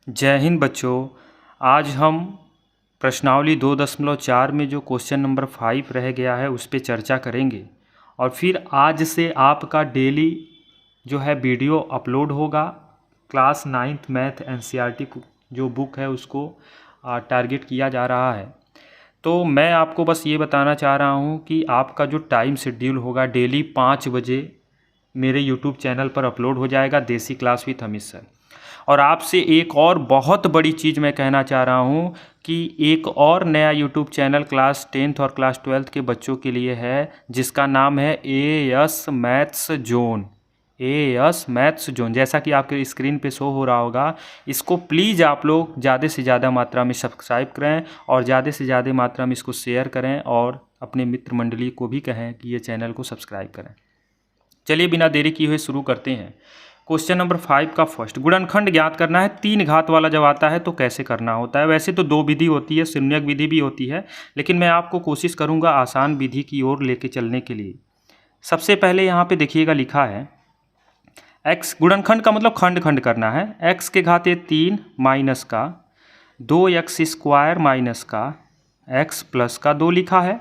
जय हिंद बच्चों। आज हम प्रश्नावली 2.4 में जो क्वेश्चन नंबर 5 रह गया है उस पर चर्चा करेंगे और फिर आज से आपका डेली जो है वीडियो अपलोड होगा। क्लास 9th मैथ एनसीईआरटी जो बुक है उसको टारगेट किया जा रहा है। तो मैं आपको बस ये बताना चाह रहा हूँ कि आपका जो टाइम शेड्यूल होगा डेली 5 बजे मेरे यूट्यूब चैनल पर अपलोड हो जाएगा, देसी क्लास विथ अमित सर। और आपसे एक और बहुत बड़ी चीज़ मैं कहना चाह रहा हूँ कि एक और नया यूट्यूब चैनल क्लास 10th और क्लास 12th के बच्चों के लिए है जिसका नाम है AS maths zone. AS maths zone, जैसा कि आपके स्क्रीन पे शो हो रहा होगा। इसको प्लीज़ आप लोग ज़्यादा से ज़्यादा मात्रा में सब्सक्राइब करें और ज़्यादा से ज़्यादा मात्रा में इसको शेयर करें और अपने मित्र मंडली को भी कहें कि ये चैनल को सब्सक्राइब करें। चलिए बिना देरी किए हुए शुरू करते हैं। क्वेश्चन नंबर 5 का फर्स्ट, गुणनखंड ज्ञात करना है। 3 घात वाला जब आता है तो कैसे करना होता है। वैसे तो 2 विधि होती है, शून्यक विधि भी होती है, लेकिन मैं आपको कोशिश करूंगा आसान विधि की ओर लेके चलने के लिए। सबसे पहले यहाँ पे देखिएगा लिखा है x, गुणनखंड का मतलब खंड खंड करना है। x के घाते 3 माइनस का 2x स्क्वायर माइनस का x प्लस का 2 लिखा है।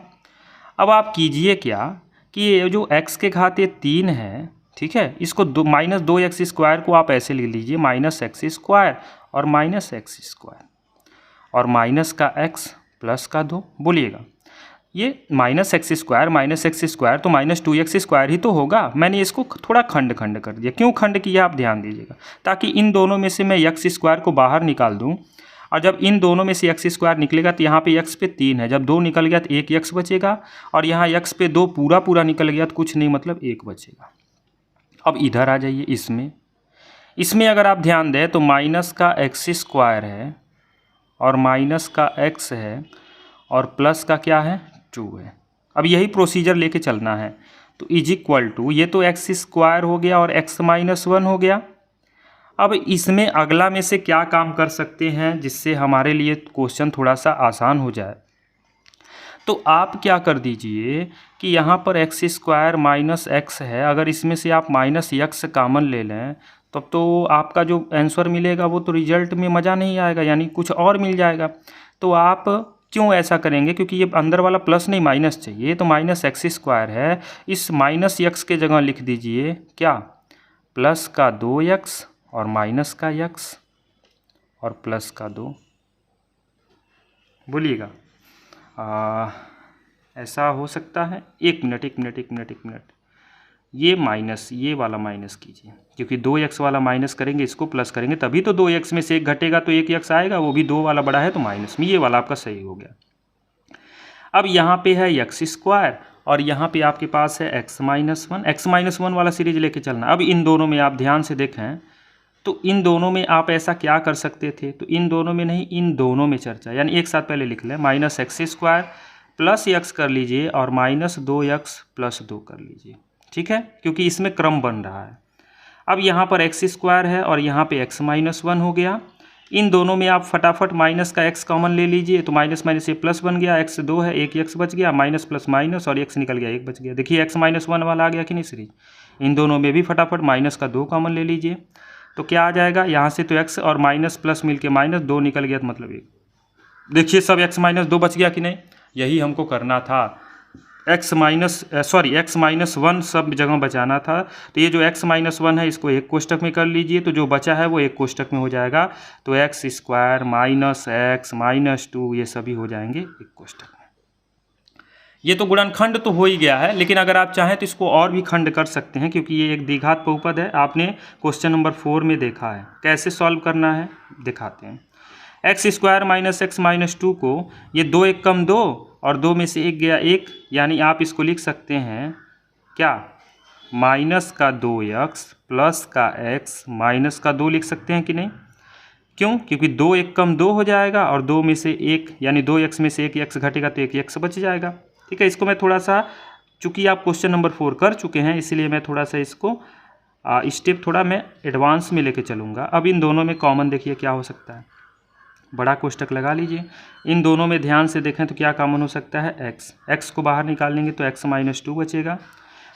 अब आप कीजिए क्या कि ये जो x के घाते 3 है, ठीक है, इसको माइनस 2x स्क्वायर को आप ऐसे ले लीजिए, माइनस एक्स स्क्वायर और माइनस एक्स स्क्वायर और माइनस का x प्लस का 2। बोलिएगा ये माइनस एक्स स्क्वायर तो माइनस 2x स्क्वायर ही तो होगा। मैंने इसको थोड़ा खंड खंड कर दिया। क्यों खंड किया आप ध्यान दीजिएगा, ताकि इन दोनों में से मैं x स्क्वायर को बाहर निकाल दूँ और जब इन दोनों में से x स्क्वायर निकलेगा तो यहाँ पे x पे 3 है, जब 2 निकल गया तो एक x बचेगा और यहाँ x पे 2 पूरा पूरा निकल गया तो कुछ नहीं, मतलब 1 बचेगा। अब इधर आ जाइए, इसमें अगर आप ध्यान दें तो माइनस का एक्स स्क्वायर है और माइनस का x है और प्लस का क्या है 2 है। अब यही प्रोसीजर लेके चलना है। तो इज इक्वल टू, ये तो एक्स स्क्वायर हो गया और x माइनस 1 हो गया। अब इसमें अगला में से क्या काम कर सकते हैं जिससे हमारे लिए क्वेश्चन थोड़ा सा आसान हो जाए। तो आप क्या कर दीजिए कि यहाँ पर एक्स स्क्वायर माइनस एक्स है, अगर इसमें से आप माइनस एक्स कॉमन ले लें तब तो आपका जो आंसर मिलेगा वो तो रिजल्ट में मज़ा नहीं आएगा, यानी कुछ और मिल जाएगा। तो आप क्यों ऐसा करेंगे, क्योंकि ये अंदर वाला प्लस नहीं माइनस चाहिए, तो माइनस एक्स स्क्वायर है, इस माइनस एक्स के जगह लिख दीजिए क्या, प्लस का 2x और माइनस का x और प्लस का 2। बोलिएगा ऐसा हो सकता है। एक मिनट, ये माइनस, ये वाला माइनस कीजिए, क्योंकि 2x वाला माइनस करेंगे, इसको प्लस करेंगे तभी तो 2x में से 1 घटेगा तो 1x आएगा, वो भी 2 वाला बड़ा है तो माइनस में, ये वाला आपका सही हो गया। अब यहाँ पे है एक्स स्क्वायर और यहाँ पे आपके पास है x माइनस 1 वाला सीरीज लेके चलना। अब इन दोनों में आप ध्यान से देखें तो इन दोनों में आप ऐसा क्या कर सकते थे, तो इन दोनों में नहीं, इन दोनों में चर्चा, यानी एक साथ पहले लिख लें, minus x square plus x कर लीजिए और माइनस 2x प्लस 2 कर लीजिए, ठीक है, क्योंकि इसमें क्रम बन रहा है। अब यहाँ पर एक्स स्क्वायर है और यहाँ पे x माइनस 1 हो गया। इन दोनों में आप फटाफट माइनस का x कॉमन ले लीजिए, तो माइनस माइनस ये प्लस बन गया, x 2 है, एक x बच गया, माइनस प्लस माइनस और x निकल गया, 1 बच गया। देखिए x माइनस 1 वाला आ गया कि नहीं सीरीज। इन दोनों में भी फटाफट माइनस का 2 कॉमन ले लीजिए, तो क्या आ जाएगा, यहाँ से तो x और माइनस प्लस मिलके माइनस 2 निकल गया, तो मतलब 1। देखिए सब x माइनस 2 बच गया कि नहीं, यही हमको करना था। x माइनस 1 सब जगह बचाना था। तो ये जो x माइनस 1 है इसको एक कोष्टक में कर लीजिए, तो जो बचा है वो एक कोष्टक में हो जाएगा। तो x square minus x minus 2 ये सभी हो जाएंगे एक कोष्टक में। ये तो गुणनखंड तो हो ही गया है, लेकिन अगर आप चाहें तो इसको और भी खंड कर सकते हैं, क्योंकि ये एक द्विघात बहुपद है। आपने क्वेश्चन नंबर 4 में देखा है। कैसे सॉल्व करना है दिखाते हैं। X square minus x minus 2 को, ये 2 एक कम 2 और 2 में से 1 गया 1, यानी आप इसको लिख सकते हैं क्या, माइनस का 2x प्लस का x माइनस का 2 लिख सकते हैं कि नहीं। क्यों, क्योंकि 2 एक कम 2 हो जाएगा और 2 में से 1 यानी 2x में से 1 x घटेगा तो 1 x बच जाएगा, ठीक है। इसको मैं थोड़ा सा, चूँकि आप क्वेश्चन नंबर 4 कर चुके हैं इसलिए मैं थोड़ा सा इसको स्टेप थोड़ा मैं एडवांस में लेके चलूँगा। अब इन दोनों में कॉमन देखिए क्या हो सकता है, बड़ा कोष्टक लगा लीजिए। इन दोनों में ध्यान से देखें तो क्या कॉमन हो सकता है, x को बाहर निकाल लेंगे तो x माइनस 2 बचेगा।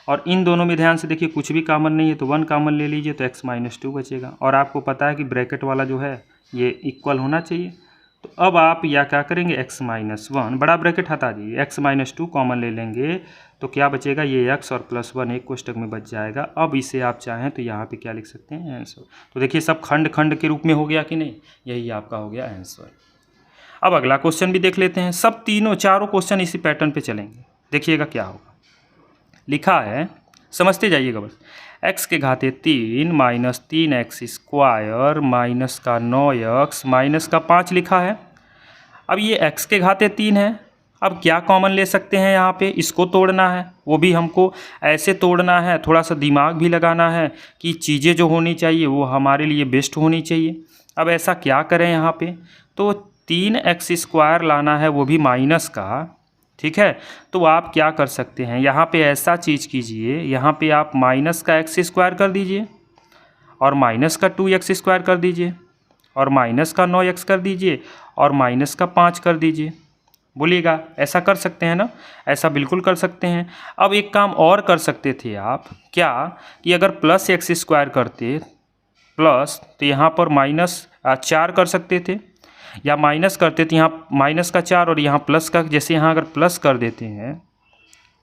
और इन दोनों में ध्यान से देखिए कुछ भी कॉमन नहीं है तो 1 कॉमन ले लीजिए तो x माइनस 2 बचेगा। और आपको पता है कि ब्रैकेट वाला जो है ये इक्वल होना चाहिए। तो अब आप या क्या करेंगे, x-1 बड़ा ब्रैकेट हटा दीजिए, x-2 कॉमन ले लेंगे तो क्या बचेगा, ये x और +1 एक कोष्टक में बच जाएगा। अब इसे आप चाहें तो यहाँ पे क्या लिख सकते हैं, आंसर। तो देखिए सब खंड खंड के रूप में हो गया कि नहीं, यही आपका हो गया आंसर। अब अगला क्वेश्चन भी देख लेते हैं। सब तीनों चारों क्वेश्चन इसी पैटर्न पे चलेंगे, देखिएगा क्या होगा। लिखा है, समझते जाइएगा बस, x के घाते 3 माइनस 3x स्क्वायर माइनस का 9x माइनस का 5 लिखा है। अब ये x के घाते 3 है, अब क्या कॉमन ले सकते हैं यहाँ पे, इसको तोड़ना है, वो भी हमको ऐसे तोड़ना है, थोड़ा सा दिमाग भी लगाना है कि चीज़ें जो होनी चाहिए वो हमारे लिए बेस्ट होनी चाहिए। अब ऐसा क्या करें यहाँ पे, तो 3x स्क्वायर लाना है, वो भी माइनस का, ठीक है। तो आप क्या कर सकते हैं, यहाँ पे ऐसा चीज़ कीजिए, यहाँ पे आप माइनस का x स्क्वायर कर दीजिए और माइनस का 2x स्क्वायर कर दीजिए और माइनस का 9x कर दीजिए और माइनस का 5 कर दीजिए। बोलिएगा, ऐसा कर सकते हैं ना, ऐसा बिल्कुल कर सकते हैं। अब एक काम और कर सकते थे आप, क्या कि अगर प्लस x स्क्वायर करते प्लस, तो यहाँ पर माइनस 4 कर सकते थे, या माइनस करते थे यहाँ माइनस का 4 और यहाँ प्लस का, जैसे यहाँ अगर प्लस कर देते हैं,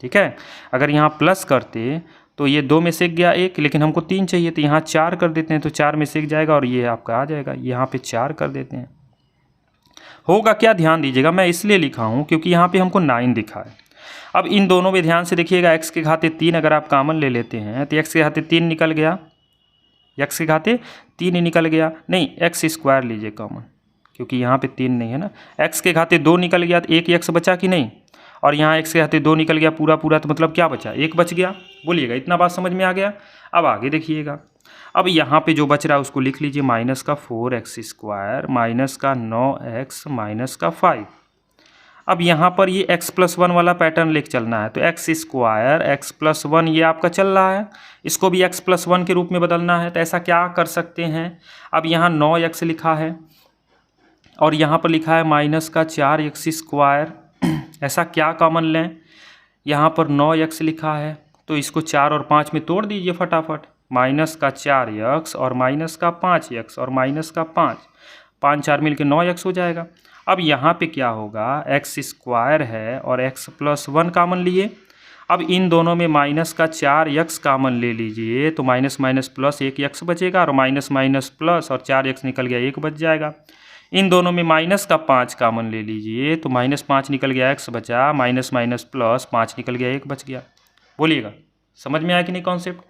ठीक है, अगर यहाँ प्लस करते तो ये 2 में से गया 1, लेकिन हमको 3 चाहिए तो यहाँ 4 कर देते हैं, तो 4 में से जाएगा और ये आपका आ जाएगा, यहाँ पे 4 कर देते हैं। होगा क्या, ध्यान दीजिएगा, मैं इसलिए लिखा हूँ क्योंकि यहाँ पे हमको 9 दिखा है। अब इन दोनों में ध्यान से देखिएगा, x के घाते 3 अगर आप कॉमन ले लेते हैं तो x के घाते 3 निकल गया, x के घाते 3 ही निकल गया, नहीं x स्क्वायर लीजिए कॉमन, क्योंकि यहाँ पे 3 नहीं है ना। x के घाते 2 निकल गया तो एक x बचा कि नहीं, और यहाँ x के घाते 2 निकल गया पूरा पूरा, तो मतलब क्या बचा, 1 बच गया। बोलिएगा, इतना बात समझ में आ गया। अब आगे देखिएगा, अब यहाँ पे जो बच रहा है उसको लिख लीजिए, माइनस का 4x स्क्वायर माइनस का 9x माइनस का 5। अब यहाँ पर ये x+1 वाला पैटर्न लेके चलना है, तो x स्क्वायर x+1 ये आपका चल रहा है, इसको भी x+1 के रूप में बदलना है। तो ऐसा क्या कर सकते हैं, अब यहाँ 9x लिखा है और यहाँ पर लिखा है माइनस का 4x स्क्वायर, ऐसा क्या कॉमन लें, यहाँ पर 9x लिखा है तो इसको 4 और 5 में तोड़ दीजिए फटाफट, माइनस का 4x और माइनस का 5x और माइनस का 5, 5 4 मिल के 9x हो जाएगा। अब यहाँ पे क्या होगा, x स्क्वायर है और x+1 कॉमन लिए, अब इन दोनों में माइनस का 4x कॉमन ले लीजिए तो माइनस माइनस प्लस 1x बचेगा और माइनस माइनस प्लस और 4x निकल गया 1 बच जाएगा। इन दोनों में माइनस का 5 कॉमन ले लीजिए तो माइनस 5 निकल गया, x बचा, माइनस माइनस प्लस 5 निकल गया, 1 बच गया। बोलिएगा, समझ में आया कि नहीं कॉन्सेप्ट।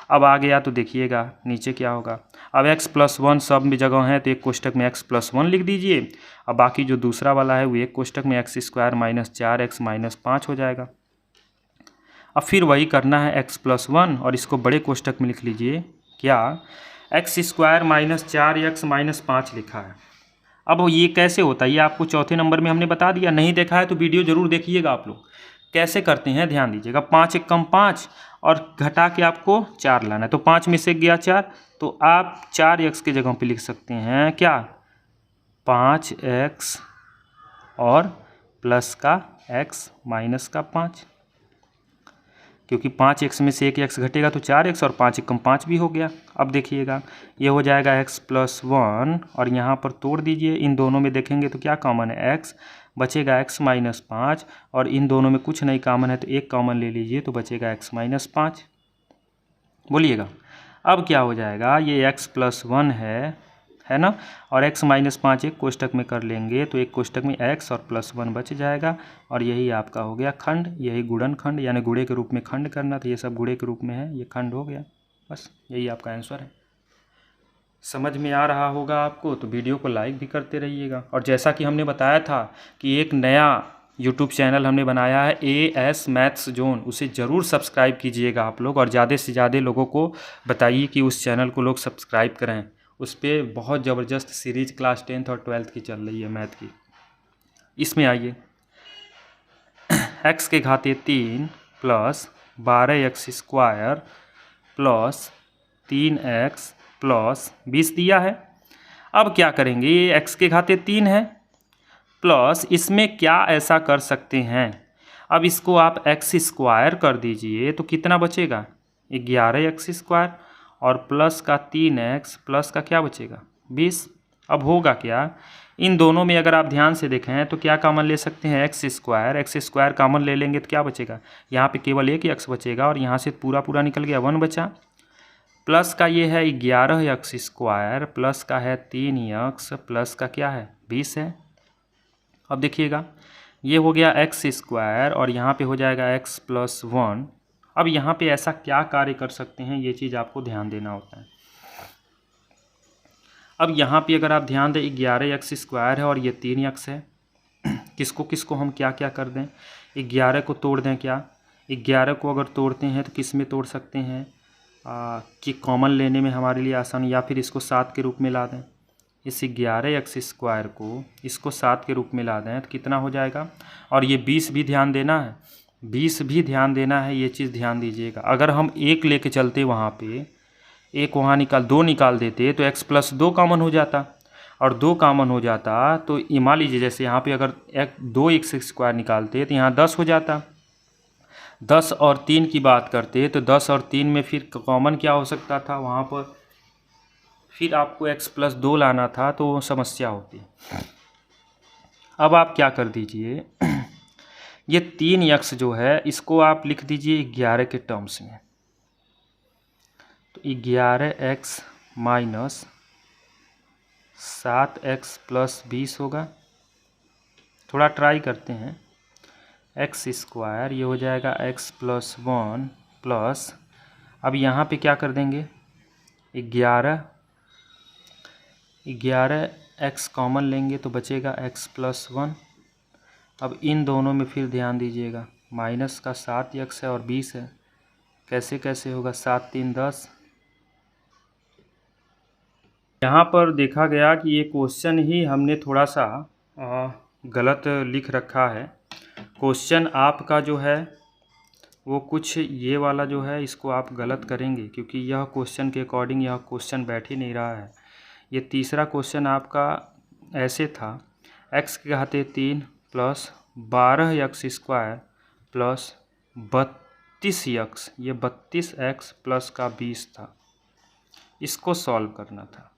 अब आ गया तो देखिएगा नीचे क्या होगा, अब x+1 सब में जगह है तो एक कोष्टक में x+1 लिख दीजिए, अब बाकी जो दूसरा वाला है वो एक कोष्टक में x square minus 4x minus 5 हो जाएगा। अब फिर वही करना है x+1 और इसको बड़े कोष्टक में लिख लीजिए, क्या, x square minus 4x minus 5 लिखा है। अब ये कैसे होता है, ये आपको चौथे नंबर में हमने बता दिया, नहीं देखा है तो वीडियो ज़रूर देखिएगा आप लोग कैसे करते हैं, ध्यान दीजिएगा। 5 एक कम 5 और घटा के आपको 4 लाना है, तो 5 में से गया 4, तो आप 4x की जगह पे लिख सकते हैं क्या, 5x और प्लस का x माइनस का 5, क्योंकि 5x में से एक x घटेगा तो 4x और 5 एक कम 5 भी हो गया। अब देखिएगा ये हो जाएगा x+1 और यहाँ पर तोड़ दीजिए, इन दोनों में देखेंगे तो क्या कॉमन है, x बचेगा x माइनस 5 और इन दोनों में कुछ नहीं कॉमन है तो एक कॉमन ले लीजिए तो बचेगा x माइनस 5। बोलिएगा, अब क्या हो जाएगा, ये x+1 है ना, और x माइनस 5 एक कोष्टक में कर लेंगे तो एक कोष्टक में x और +1 बच जाएगा और यही आपका हो गया खंड, यही गुणन खंड, यानी गुणे के रूप में खंड करना, तो ये सब गुणे के रूप में है, ये खंड हो गया। बस यही आपका आंसर है। समझ में आ रहा होगा आपको, तो वीडियो को लाइक भी करते रहिएगा। और जैसा कि हमने बताया था कि एक नया यूट्यूब चैनल हमने बनाया है AS मैथ्स जोन, उसे ज़रूर सब्सक्राइब कीजिएगा आप लोग और ज़्यादा से ज़्यादा लोगों को बताइए कि उस चैनल को लोग सब्सक्राइब करें। उस पर बहुत ज़बरदस्त सीरीज क्लास 10th और 12th की चल रही है मैथ की। इसमें आइए, x के घाते 3 plus 12x square plus 3x plus 20 दिया है। अब क्या करेंगे, ये x के घाते 3 है प्लस इसमें क्या ऐसा कर सकते हैं, अब इसको आप x स्क्वायर कर दीजिए तो कितना बचेगा, 11x स्क्वायर और प्लस का 3x प्लस का क्या बचेगा 20। अब होगा क्या, इन दोनों में अगर आप ध्यान से देखें तो क्या कॉमन ले सकते हैं, एक्स स्क्वायर कॉमन ले लेंगे तो क्या बचेगा, यहाँ पे केवल एक एक्स बचेगा और यहाँ से पूरा पूरा निकल गया, 1 बचा। प्लस का ये है 11 एक्स स्क्वायर, प्लस का है 3 एक्स, प्लस का क्या है 20 है। अब देखिएगा ये हो गया एक्स स्क्वायर और यहाँ पे हो जाएगा एक्स प्लस 1। अब यहाँ पे ऐसा क्या कार्य कर सकते हैं, ये चीज़ आपको ध्यान देना होता है। अब यहाँ पे अगर आप ध्यान दें 11 एक्स स्क्वायर है और ये 3 एक्स है, किसको किसको हम क्या क्या कर दें, 11 को तोड़ दें, क्या 11 को अगर तोड़ते हैं तो किस में तोड़ सकते हैं कि कॉमन लेने में हमारे लिए आसान, या फिर इसको 7 के रूप में ला दें, इस 11 एक्स स्क्वायर को इसको 7 के रूप में ला दें तो कितना हो जाएगा। और ये 20 भी ध्यान देना है, 20 भी ध्यान देना है, ये चीज़ ध्यान दीजिएगा। अगर हम 1 लेके चलते वहाँ पे, एक वहाँ निकाल 2 निकाल देते तो x प्लस 2 कॉमन हो जाता, और 2 कॉमन हो जाता तो मान लीजिए जैसे यहाँ पे अगर 2 एक्स स्क्वायर निकालते तो यहाँ 10 हो जाता। 10 और 3 की बात करते तो 10 और 3 में फिर कॉमन क्या हो सकता था, वहाँ पर फिर आपको x प्लस 2 लाना था तो समस्या होती। अब आप क्या कर दीजिए, ये 3 एक्स जो है इसको आप लिख दीजिए 11 के टर्म्स में, तो 11x माइनस 7x प्लस 20 होगा। थोड़ा ट्राई करते हैं, एक्स स्क्वायर ये हो जाएगा x प्लस 1 प्लस, अब यहाँ पे क्या कर देंगे 11 x कॉमन लेंगे तो बचेगा x प्लस 1। अब इन दोनों में फिर ध्यान दीजिएगा, माइनस का 7x है और 20 है, कैसे कैसे होगा, 7 3 10। यहाँ पर देखा गया कि ये क्वेश्चन ही हमने थोड़ा सा गलत लिख रखा है। क्वेश्चन आपका जो है वो कुछ ये वाला जो है इसको आप गलत करेंगे, क्योंकि यह क्वेश्चन के अकॉर्डिंग यह क्वेश्चन बैठ ही नहीं रहा है। ये तीसरा क्वेश्चन आपका ऐसे था, x के घाते 3 plus 12 x square plus 32 x, ये 32x प्लस का 20 था, इसको सॉल्व करना था।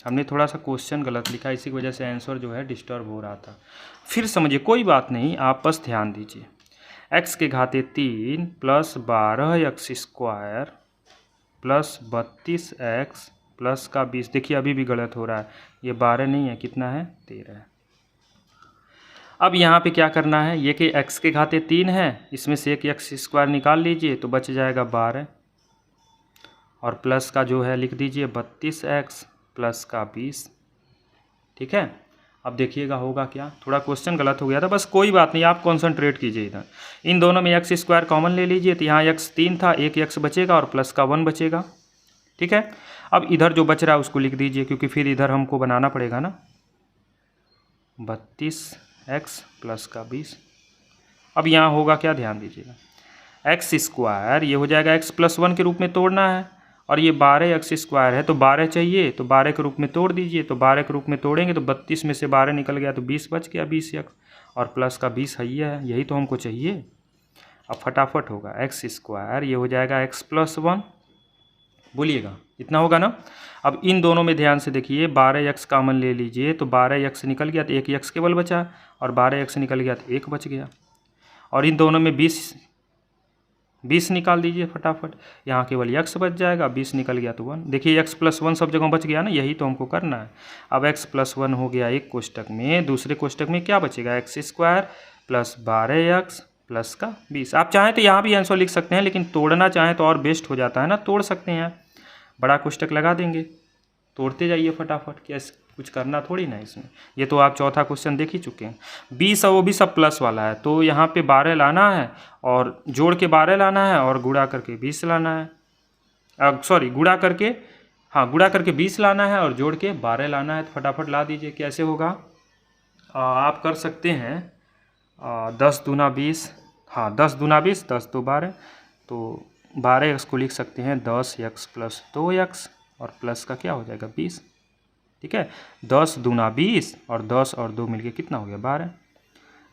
हमने थोड़ा सा क्वेश्चन गलत लिखा, इसी की वजह से आंसर जो है डिस्टर्ब हो रहा था। फिर समझिए, कोई बात नहीं, आप बस ध्यान दीजिए, x के घाते 3 plus 12 x square plus 32x plus का 20, देखिए अभी भी गलत हो रहा है, ये 12 नहीं है, कितना है 13 है। अब यहाँ पे क्या करना है, ये कि x के घाते 3 है, इसमें से एक एक्स स्क्वायर निकाल लीजिए तो बच जाएगा 12, और प्लस का जो है लिख दीजिए 32x प्लस का 20, ठीक है। अब देखिएगा होगा क्या, थोड़ा क्वेश्चन गलत हो गया था, बस कोई बात नहीं, आप कॉन्सेंट्रेट कीजिए इधर। इन दोनों में एक्स स्क्वायर कॉमन ले लीजिए तो यहाँ x 3 था, एक x बचेगा और प्लस का 1 बचेगा, ठीक है। अब इधर जो बच रहा है उसको लिख दीजिए, क्योंकि फिर इधर हमको बनाना पड़ेगा ना, 32x प्लस का 20। अब यहाँ होगा क्या, ध्यान दीजिएगा, एक्स स्क्वायर ये हो जाएगा x प्लस 1 के रूप में तोड़ना है, और ये 12 एक्स स्क्वायर है तो 12 चाहिए, तो 12 के रूप में तोड़ दीजिए, तो 12 के रूप में तोड़ेंगे तो 32 में से 12 निकल गया तो 20 बच गया, 20 एक्स और प्लस का 20 है, यही तो हमको चाहिए। अब फटाफट होगा, एक्स स्क्वायर ये हो जाएगा x प्लस 1, बोलिएगा इतना होगा ना। अब इन दोनों में ध्यान से देखिए, 12x कॉमन ले लीजिए तो 12x निकल गया तो एक x केवल बचा, और 12x निकल गया तो 1 बच गया, और इन दोनों में 20 निकाल दीजिए फटाफट, यहाँ केवल x बच जाएगा, 20 निकल गया तो 1, देखिए x प्लस 1 सब जगह बच गया ना, यही तो हमको करना है। अब x प्लस 1 हो गया एक कोष्टक में, दूसरे कोष्टक में क्या बचेगा, x square plus 12x plus का 20। आप चाहें तो यहाँ भी आंसर लिख सकते हैं, लेकिन तोड़ना चाहें तो और बेस्ट हो जाता है ना, तोड़ सकते हैं, बड़ा कोष्टक लगा देंगे, तोड़ते जाइए फटाफट, क्या कुछ करना थोड़ी ना इसमें। ये तो आप चौथा क्वेश्चन देख ही चुके हैं, 20 और वो भी सब प्लस वाला है, तो यहाँ पे 12 लाना है और जोड़ के 12 लाना है और गुणा करके 20 लाना है, सॉरी गुणा करके, हाँ गुणा करके 20 लाना है और जोड़ के 12 लाना है, तो फटाफट ला दीजिए। कैसे होगा, आप कर सकते हैं 10 दूना 20, हाँ 10 दूना 20, 10 दो 12, तो 12x को लिख सकते हैं 10x प्लस 2x, और प्लस का क्या हो जाएगा 20, ठीक है। 10 दूना 20 और 10 और 2 मिलके कितना हो गया 12।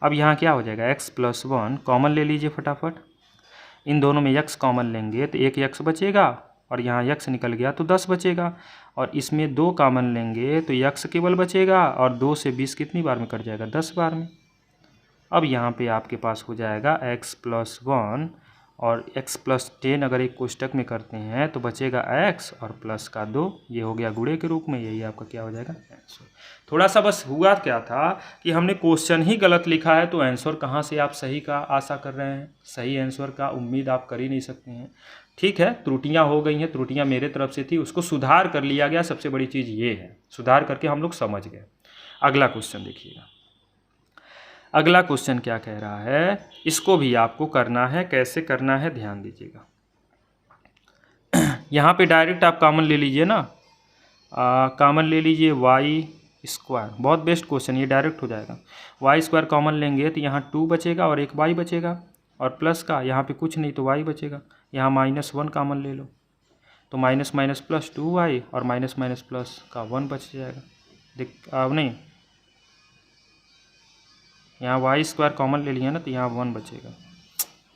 अब यहाँ क्या हो जाएगा, x प्लस 1 कॉमन ले लीजिए फटाफट, इन दोनों में x कॉमन लेंगे तो एक x बचेगा और यहाँ x निकल गया तो 10 बचेगा, और इसमें 2 कॉमन लेंगे तो x केवल बचेगा, और 2 से 20 कितनी बार में कट जाएगा, 10 बार में। अब यहाँ पे आपके पास हो जाएगा x + 1 और x + 10 अगर एक कोष्टक में करते हैं तो बचेगा x और प्लस का 2, ये हो गया गुणे के रूप में, यही आपका क्या हो जाएगा, आंसर। थोड़ा सा बस हुआ क्या था कि हमने क्वेश्चन ही गलत लिखा है, तो आंसर कहाँ से आप सही का आशा कर रहे हैं, सही आंसर का उम्मीद आप कर ही नहीं सकते हैं। ठीक है, त्रुटियां हो गई हैं, त्रुटियां मेरे तरफ से थी, उसको सुधार कर लिया गया, सबसे बड़ी चीज़ ये है, सुधार करके हम लोग समझ गए। अगला क्वेश्चन देखिएगा, अगला क्वेश्चन क्या कह रहा है, इसको भी आपको करना है, कैसे करना है ध्यान दीजिएगा। यहाँ पे डायरेक्ट आप कॉमन ले लीजिए ना, कॉमन ले लीजिए y², बहुत बेस्ट क्वेश्चन, ये डायरेक्ट हो जाएगा। y² कॉमन लेंगे तो यहाँ 2 बचेगा और एक y बचेगा, और प्लस का यहाँ पे कुछ नहीं तो y बचेगा, यहाँ -1 कॉमन ले लो तो माइनस माइनस प्लस 2y और माइनस माइनस प्लस का 1 बच जाएगा। अब नहीं, यहाँ y² कॉमन ले लिया ना तो यहाँ 1 बचेगा।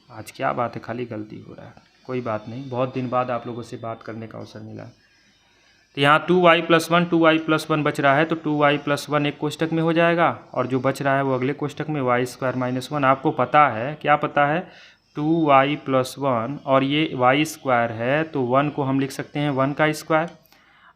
आज क्या बात है, खाली गलती हो रहा है, कोई बात नहीं, बहुत दिन बाद आप लोगों से बात करने का अवसर मिला। तो यहाँ 2y + 1 2y + 1 बच रहा है, तो 2y + 1 एक कोष्टक में हो जाएगा, और जो बच रहा है वो अगले कोष्टक में y² - 1। आपको पता है, क्या पता है, 2y + 1 और ये y² है तो 1 को हम लिख सकते हैं 1 का स्क्वायर।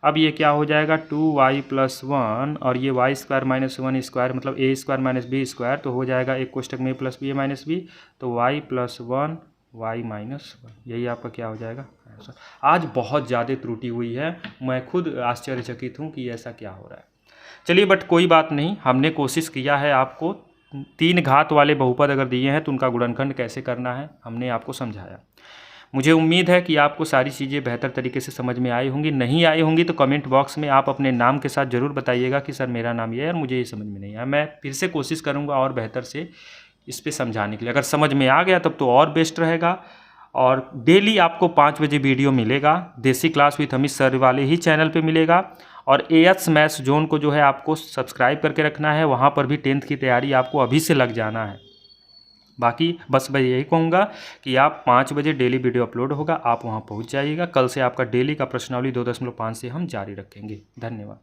अब ये क्या हो जाएगा, 2y + 1 और ये y² - 1 स्क्वायर मतलब a² - b², तो हो जाएगा एक कोष्टक में +b - b, तो y + 1 y - 1, यही आपका क्या हो जाएगा आंसर। आज बहुत ज़्यादा त्रुटि हुई है, मैं खुद आश्चर्यचकित हूँ कि ऐसा क्या हो रहा है। चलिए बट कोई बात नहीं, हमने कोशिश किया है आपको 3 घात वाले बहुपद अगर दिए हैं तो उनका गुणनखंड कैसे करना है हमने आपको समझाया। मुझे उम्मीद है कि आपको सारी चीज़ें बेहतर तरीके से समझ में आई होंगी, नहीं आई होंगी तो कमेंट बॉक्स में आप अपने नाम के साथ ज़रूर बताइएगा कि सर मेरा नाम ये है और मुझे ये समझ में नहीं आया। मैं फिर से कोशिश करूँगा और बेहतर से इस पे समझाने के लिए। अगर समझ में आ गया तब तो और बेस्ट रहेगा। और डेली आपको 5 बजे वीडियो मिलेगा, देसी क्लास विथ अमित सर वाले ही चैनल पे मिलेगा। और AS मैथ्स जोन को जो है आपको सब्सक्राइब करके रखना है, वहाँ पर भी 10th की तैयारी आपको अभी से लग जाना है। बाकी बस मैं यही कहूँगा कि आप 5 बजे डेली वीडियो अपलोड होगा, आप वहाँ पहुँच जाइएगा। कल से आपका डेली का प्रश्नावली 2.5 से हम जारी रखेंगे। धन्यवाद।